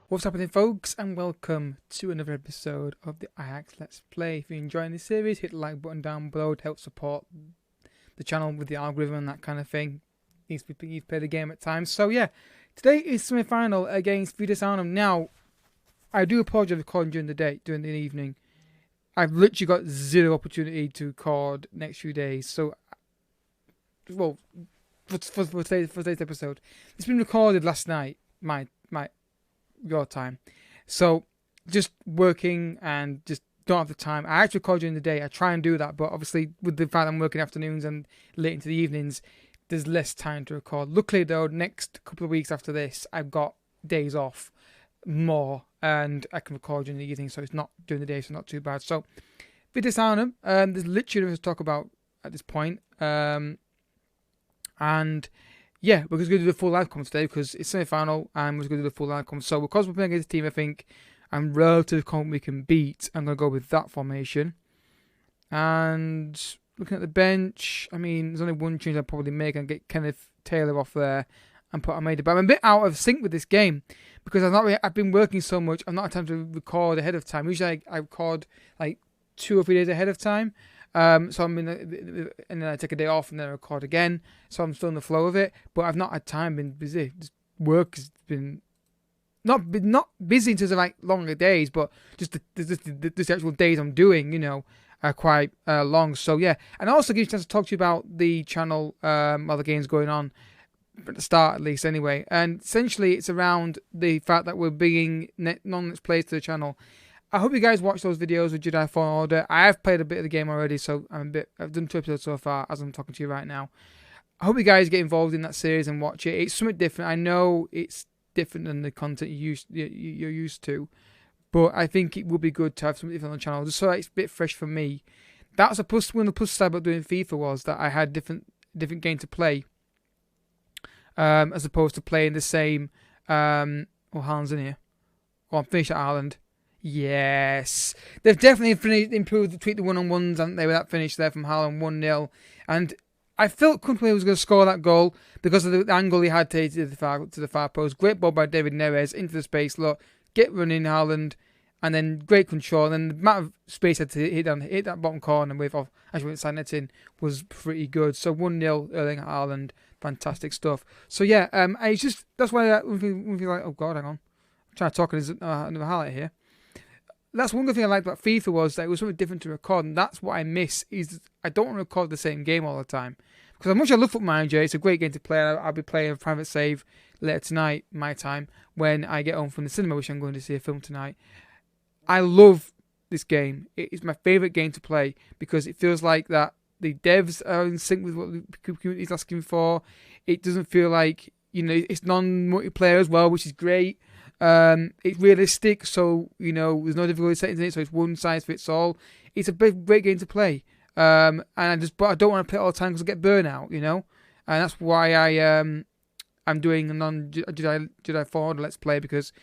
What's happening, folks, and welcome to another episode of the Ajax Let's Play. If you're enjoying this series, hit the like button down below to help support the channel with the algorithm and that kind of thing. You've played the game at times. So yeah, today is semi-final against Vidas Arnhem. Now, I do apologise for recording during the day, during the evening. I've literally got zero opportunity to record next few days. So, well, for today's episode, it's been recorded last night, your time. So just working and just don't have the time. I actually record during the day. I try and do that, but obviously with the fact I'm working afternoons and late into the evenings, there's less time to record. Luckily though, next couple of weeks after this, I've got days off more and I can record during the evening, so it's not during the day, so not too bad. So Vidas Arnhem, there's literally nothing to talk about at this point. And yeah, we're just going to do the full outcome today because it's semi-final and we're just going to do the full outcome. So because we're playing against a team I think I'm relatively confident we can beat, I'm going to go with that formation. And looking at the bench, I mean, there's only one change I'll probably make and get Kenneth Taylor off there and put Amada. But I'm a bit out of sync with this game because I've been working so much, I've not had time to record ahead of time. Usually I record like 2 or 3 days ahead of time. So I'm and then I take a day off and then I record again. So I'm still in the flow of it, but I've not had time. Been busy. Just work has been not busy in terms of like longer days, but just the actual days I'm doing, are quite long. So yeah, and also gives you a chance to talk to you about the channel while the game's going on at the start, at least anyway. And essentially, it's around the fact that we're bringing non-let's plays to the channel. I hope you guys watch those videos with Jedi Fallen Order. I have played a bit of the game already, so I've done 2 episodes so far as I'm talking to you right now. I hope you guys get involved in that series and watch it. It's something different. I know it's different than the content you're used to, but I think it would be good to have something different on the channel, just so that it's a bit fresh for me. That's a plus. One of the plus side about doing FIFA was that I had different game to play, as opposed to playing the same. Haaland's in here. I'm finished at Ireland. Yes, they've definitely improved between the one-on-ones, haven't they, with that finish there from Haaland 1-0. And I felt comfortable he was going to score that goal because of the angle he had to the far post. Great ball by David Neres into the space. Look, get running Haaland, and then great control. And then the amount of space he had to hit that bottom corner with, actually went side netting, was pretty good. So 1-0 Erling Haaland, fantastic stuff. So yeah, that's why I feel like, oh god, hang on, I'm trying to talk and there's another highlight here. That's one good thing I liked about FIFA was that it was something different to record, and that's what I miss. Is I don't want to record the same game all the time because as much as I love Football Manager, it's a great game to play. I'll be playing a private save later tonight, my time, when I get home from the cinema, which I'm going to see a film tonight. I love this game. It is my favourite game to play because it feels like that the devs are in sync with what the community is asking for. It doesn't feel like it's non-multiplayer as well, which is great. It's realistic, so there's no difficulty settings in it, so it's one size fits all. It's a great game to play, but I don't want to play it all the time because I get burnout, and that's why I'm doing a non-Jedi Fallen Order Let's Play, because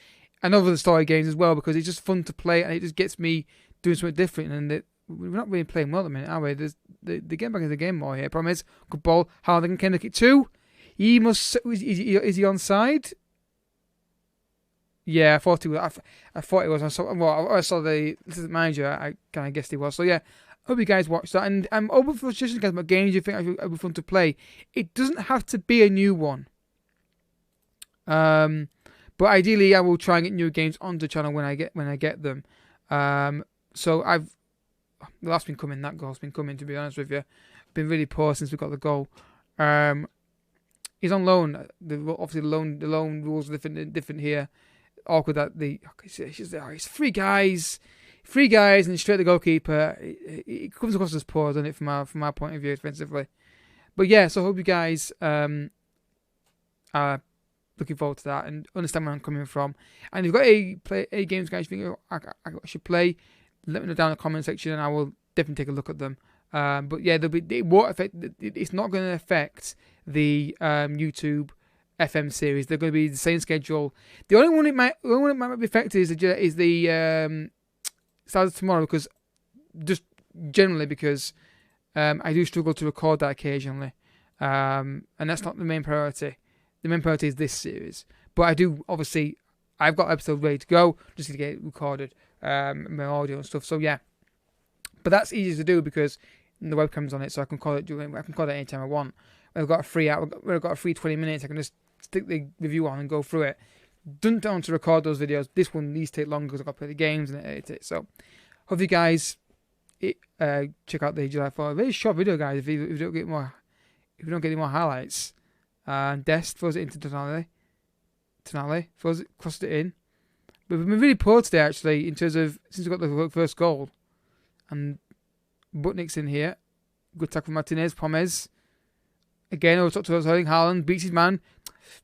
I know the story games as well, because it's just fun to play and it just gets me doing something different. And we're not really playing well at the minute, are we? They get back into the game more here. Problem is, good ball. Haaland can kick it too. He must. Is he onside? Yeah, I thought he was. I thought he was. I saw the manager. I kind of guessed he was. So yeah, hope you guys watch that. And I'm open for suggestions, guys, about games you think would be fun to play. It doesn't have to be a new one. But ideally, I will try and get new games onto the channel when I get them. So the last been coming. That goal's been coming. To be honest with you, been really poor since we got the goal. He's on loan. Obviously, the loan rules are different here. Awkward that it's 3 guys, and straight to the goalkeeper. It comes across as poor, doesn't it, from our point of view defensively? But yeah, so I hope you guys are looking forward to that and understand where I'm coming from. And if you've got any games, guys, you think I should play, let me know down in the comment section, and I will definitely take a look at them. But yeah, it won't affect. It's not going to affect the YouTube FM series. They're going to be the same schedule. The only one it might be affected is the start of tomorrow, because I do struggle to record that occasionally, and that's not the main priority. The main priority is this series. But I do, obviously, I've got episodes ready to go, just to get it recorded, my audio and stuff. So yeah, but that's easy to do because the webcam's on it, so I can call it anytime I want. When I've got a free 20 minutes, I can just stick the review on and go through it. Don't want to record those videos. These take longer because I've got to play the games and edit it. So hope you guys check out the July 4th. Very short video, guys. If you don't get any more highlights. Dest throws it into Tonali crosses it in. But we've been really poor today, actually, in terms of since we got the first goal. And Butnick's in here. Good tackle from Martinez. Pommes. Again, over top to Haaland beats his man.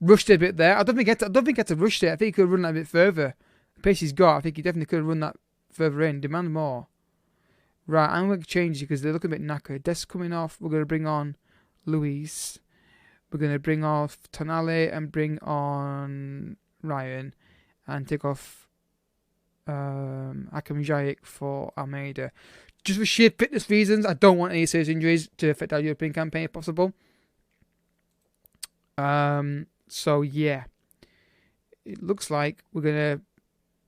Rushed it a bit there. I don't think he had to rush it. I think he could have run that a bit further. The pace he's got, I think he definitely could have run that further in. Demand more. Right, I'm going to change it because they're looking a bit knackered. Dest coming off. We're going to bring on Luis. We're going to bring off Tonali and bring on Ryan. And take off Akam Ziyech for Almeida. Just for sheer fitness reasons, I don't want any serious injuries to affect our European campaign if possible. So yeah, it looks like we're gonna.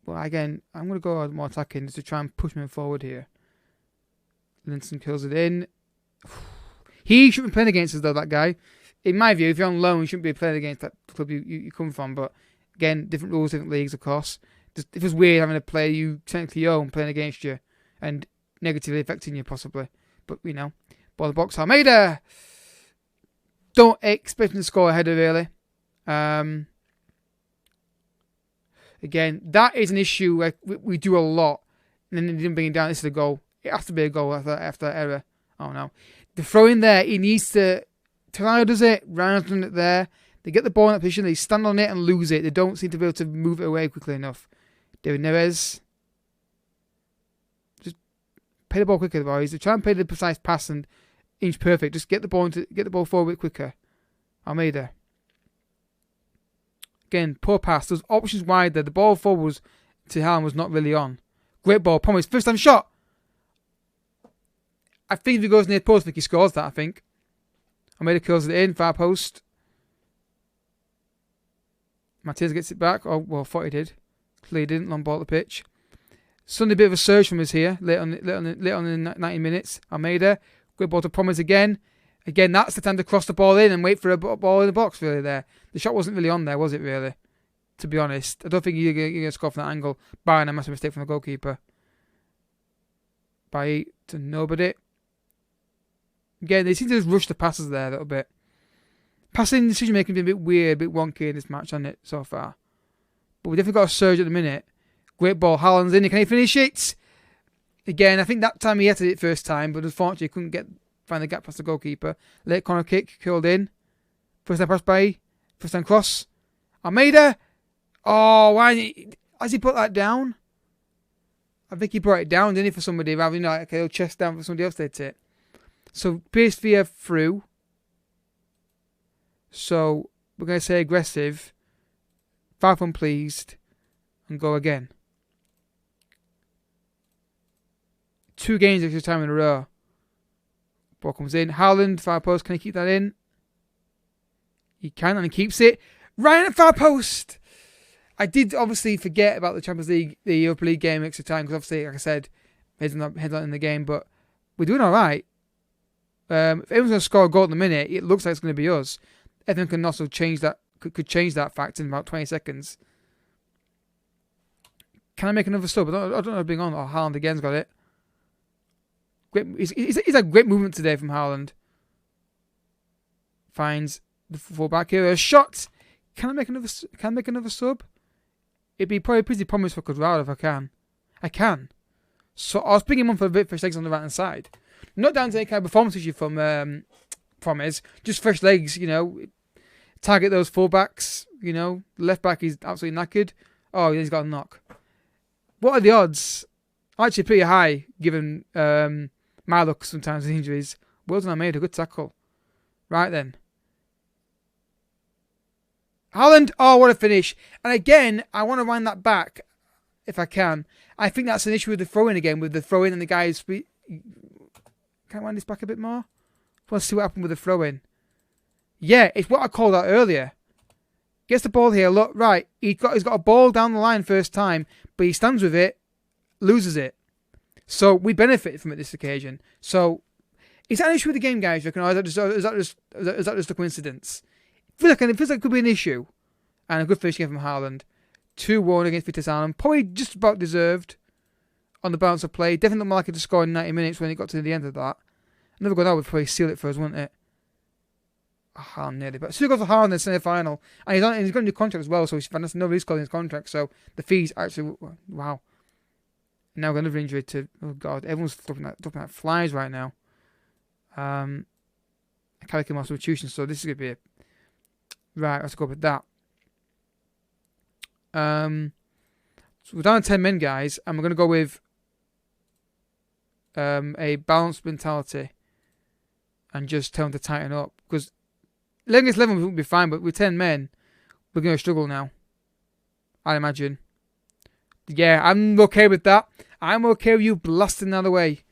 Well, again, I'm gonna go more attacking just to try and push him forward here. Linson kills it in. He shouldn't be playing against us though. That guy, in my view, if you're on loan, you shouldn't be playing against that club you come from. But again, different rules, different leagues, of course. It was weird having a player you technically own playing against you and negatively affecting you possibly. But ball the box, Almeida. Don't expect him to score a header, really. Again, that is an issue where we do a lot. And then they didn't bring it down. This is a goal. It has to be a goal after that error. Oh, no. The throw in there, he needs to... Tonali does it. Ryan's done it there. They get the ball in that position. They stand on it and lose it. They don't seem to be able to move it away quickly enough. David Neres. Just play the ball quicker, boys. They try and play the precise pass and... inch perfect. Just get the ball forward a bit quicker. Almeida. Again, poor pass. Those options wide there. The ball forward to Haaland was not really on. Great ball. Promise. First time shot. I think if he goes near the post, I think he scores that, I think. Almeida kills it in. Far post. Martinez gets it back. Oh, well, I thought he did. Clearly didn't. Long ball at the pitch. Suddenly a bit of a surge from us here. Late on in 90 minutes. Almeida. Good ball to Promise again. Again, that's the time to cross the ball in and wait for a ball in the box, really, there. The shot wasn't really on there, was it, really? To be honest. I don't think you're going to score from that angle, barring a massive mistake from the goalkeeper. By to nobody. Again, they seem to just rush the passes there a little bit. Passing decision-making has been a bit weird, a bit wonky in this match, hasn't it, so far? But we've definitely got a surge at the minute. Great ball. Haaland's in. Can he finish it? Again, I think that time he had it first time, but unfortunately he couldn't find the gap past the goalkeeper. Late corner kick, curled in. First time pass by. First time cross. Almeida. Oh, why has he put that down? I think he brought it down, didn't he, for somebody, rather than like a chest down for somebody else to hit it. So PSV are through. So we're going to say aggressive. 5 unpleased. And go again. 2 games extra time in a row. Ball comes in. Haaland, far post. Can he keep that in? He can, and he keeps it. Ryan at far post. I did obviously forget about the Champions League, the Europa League game extra time, because obviously, like I said, heads not in the game, but we're doing all right. If anyone's going to score a goal in the minute, it looks like it's going to be us. Everyone can also change that. Could change that fact in about 20 seconds. Can I make another sub? I don't know if being on. Oh, Haaland again's got it. Great. He's a great movement today from Haaland. Finds the fullback here. A shot. Can I make another sub? It'd be probably pretty promised for Cuadrado if I can. I can. So I'll bring him on for a bit, fresh legs on the right hand side. Not down to any kind of performance issue from Promise. Just fresh legs, Target those fullbacks, Left back is absolutely knackered. Oh, he's got a knock. What are the odds? Actually pretty high, given my luck sometimes with injuries. Well done, Almeida. Good tackle. Right then. Haaland. Oh, what a finish. And again, I want to wind that back if I can. I think that's an issue with the throw-in again, with the throw-in and the guys... Can I wind this back a bit more? Let's see what happened with the throw-in. Yeah, it's what I called out earlier. Gets the ball here. Look, right. He's got a ball down the line first time, but he stands with it, loses it. So we benefit from it this occasion. So is that an issue with the game, guys? You reckon, or is that just a coincidence? It feels like it could be an issue. And a good finish game from Haaland. 2-1 against Vitesse Arnhem. Probably just about deserved on the balance of play. Definitely not more likely to score in 90 minutes when it got to the end of that. Another goal that would probably seal it for us, wouldn't it? Oh, nearly. But still got for Haaland in the semi-final. And he's got a new contract as well, so he's fantastic. Nobody's calling his contract, so the fees actually... Wow. Now we've got another injury to... Oh, God. Everyone's dropping like flies right now. I can't kill my substitution, so this is going to be a... Right, let's go with that. So we're down to 10 men, guys, and we're going to go with a balanced mentality and just tell them to tighten up. Because 11 against 11 would be fine, but with 10 men, we're going to struggle now, I imagine. Yeah, I'm okay with that. I'm okay with you blasting the other way.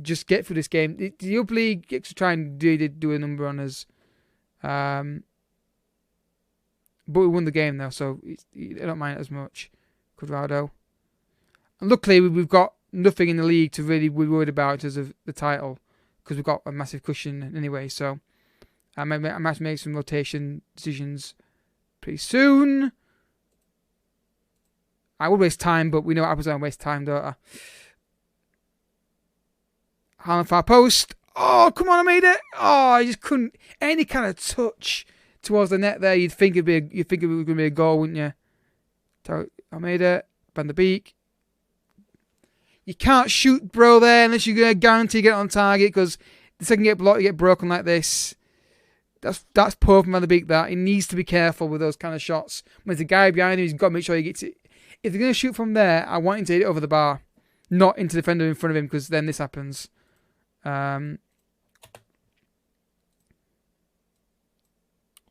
Just get through this game. The Europe League gets to try and do a number on us. But we won the game though, so I don't mind it as much. Cuadrado. And luckily, we've got nothing in the league to really be worried about in terms of the title, because we've got a massive cushion anyway. So I might make some rotation decisions pretty soon. I would waste time, but we know what happens when I waste time, don't I? Haaland far post. Oh, come on, I made it. Oh, I just couldn't. Any kind of touch towards the net there, you'd think it was going to be a goal, wouldn't you? So I made it. Van der Beek. You can't shoot, bro, there unless you're going to guarantee get it on target, because the second you get blocked, you get broken like this. That's poor from Van der Beek. That he needs to be careful with those kind of shots. When there's a guy behind him, he's got to make sure he gets it. If they're going to shoot from there, I want him to hit it over the bar, not into the defender in front of him, because then this happens.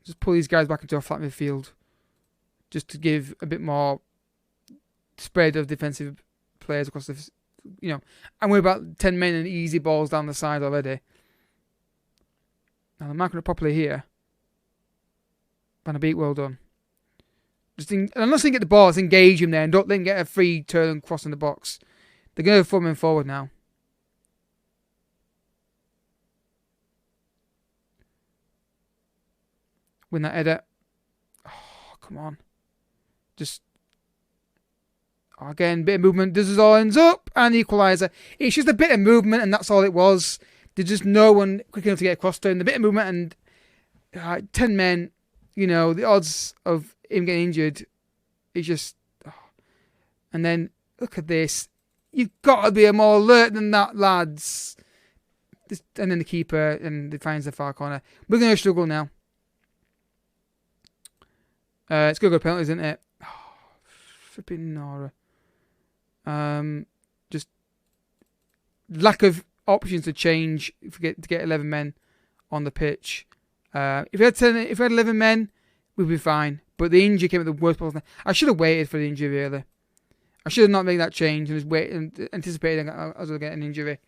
Just pull these guys back into a flat midfield, just to give a bit more spread of defensive players across the, and we're about 10 men and easy balls down the side already. Now they're marking it properly here. Van der Beek, well done. Unless they get the ball, let's engage him there and don't let him get a free turn and cross in the box. They're going to throw him forward now. Win that header. Oh, come on. Just... again, bit of movement. This is all ends up. And the equaliser. It's just a bit of movement and that's all it was. There's just no one quick enough to get across to him. The bit of movement and 10 men, the odds of him getting injured is just... Oh. And then, look at this. You've got to be more alert than that, lads. And then the keeper, and he finds the far corner. We're going to struggle now. It's going to go penalties, isn't it? Oh, flipping Nora. Just lack of options to change to get 11 men on the pitch. If we had 11 men, we'd be fine. But the injury came at the worst possible time. I should have waited for the injury, really. I should have not made that change and just wait and anticipated I was going to get an injury.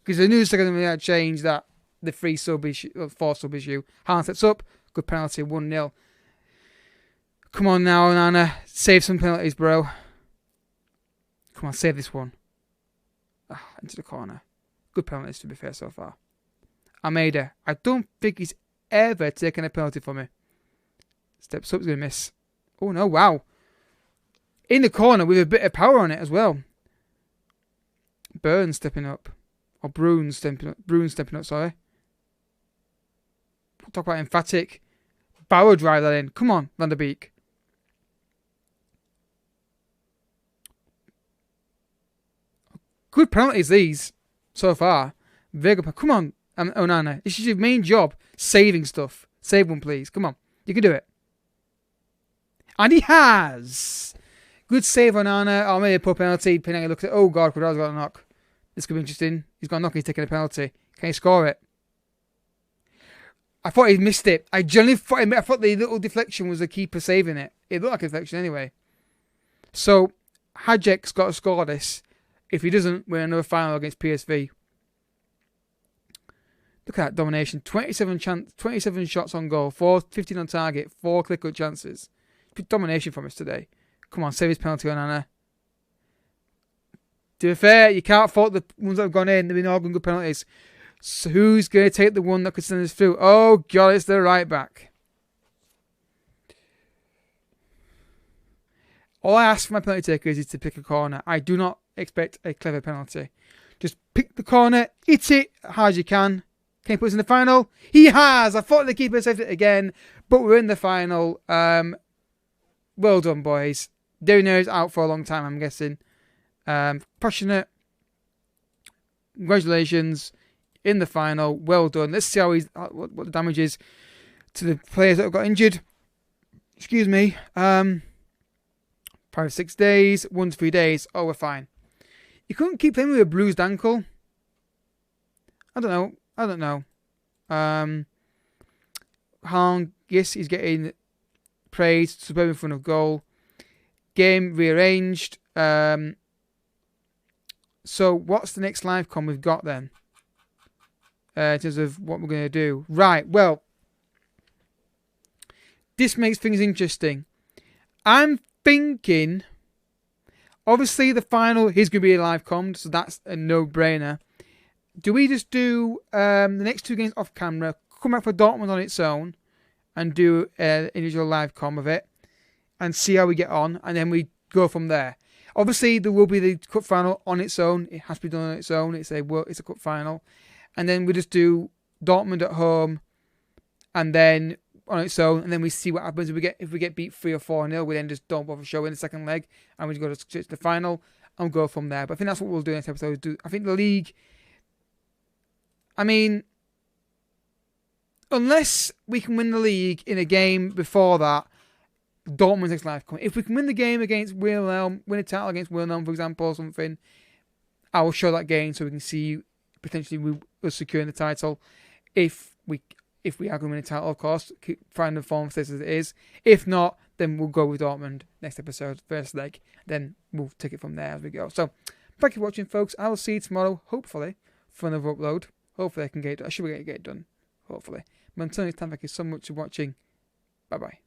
Because I knew the second I made that change that the 4 sub issue. Haaland sets up. Good penalty, 1-0. Come on now, Nana. Save some penalties, bro. Come on, save this one. Into the corner. Good penalties, to be fair, so far. Almeida. I don't think he's ever taken a penalty for me. Steps up, he's going to miss. Oh, no, wow. In the corner with a bit of power on it as well. Burns stepping up. Or Bruin stepping up, sorry. Talk about emphatic. Bauer drive that in. Come on, Van der Beek. Good penalties, these, so far. Very good. Come on, Onana. This is your main job. Saving stuff. Save one, please. Come on. You can do it. And he has. Good save, Onana. Oh, maybe a poor penalty. Pinay looks at, oh, God, Cuadrado's got a knock. This could be interesting. He's got a knock. He's taking a penalty. Can he score it? I thought he missed it. I thought the little deflection was the keeper saving it. It looked like a deflection anyway. So, Ajax got to score this. If he doesn't, we're in another final against PSV. Look at that domination. 27 shots on goal, 15 on target, 4 clear-cut chances. Good domination from us today. Come on, save his penalty on Anna. To be fair, you can't fault the ones that have gone in. They've been all good penalties. So who's going to take the one that could send us through? Oh, God, it's the right back. All I ask for my penalty takers is to pick a corner. I do not expect a clever penalty. Just pick the corner, hit it as hard as you can. Can he put us in the final? He has! I thought the keeper saved it again, but we're in the final. Well done, boys. Derina's out for a long time, I'm guessing. Passionate. Congratulations. In the final. Well done. Let's see how what the damage is to the players that have got injured. Excuse me. 5 to 6 days. 1 to 3 days. Oh, we're fine. You couldn't keep playing with a bruised ankle. I don't know. Hong, yes, he's getting praised. Superb in front of goal. Game rearranged. So what's the next live com we've got then? In terms of what we're going to do. Right, well. This makes things interesting. I'm thinking, obviously the final is going to be a live com, so that's a no-brainer. Do we just do the next 2 games off camera, come back for Dortmund on its own, and do an individual live com of it, and see how we get on, and then we go from there. Obviously, there will be the cup final on its own. It has to be done on its own. It's a cup final, and then we just do Dortmund at home, and then on its own, and then we see what happens if we get beat 3 or 4-0. We then just don't bother showing the second leg, and we just go to the final and go from there. But I think that's what we'll do next episode. I think the league. I mean, unless we can win the league in a game before that, Dortmund's next live come. If we can win the game against Wilhelm, win a title against Wilhelm, for example, or something, I will show that game so we can see potentially us securing the title. If we are going to win a title, of course, find the form status as it is. If not, then we'll go with Dortmund next episode, first leg. Then we'll take it from there as we go. So, thank you for watching, folks. I will see you tomorrow, hopefully, for another upload. Hopefully I can get it done. I should be able to get it done. Hopefully. But until next time, thank you so much for watching. Bye-bye.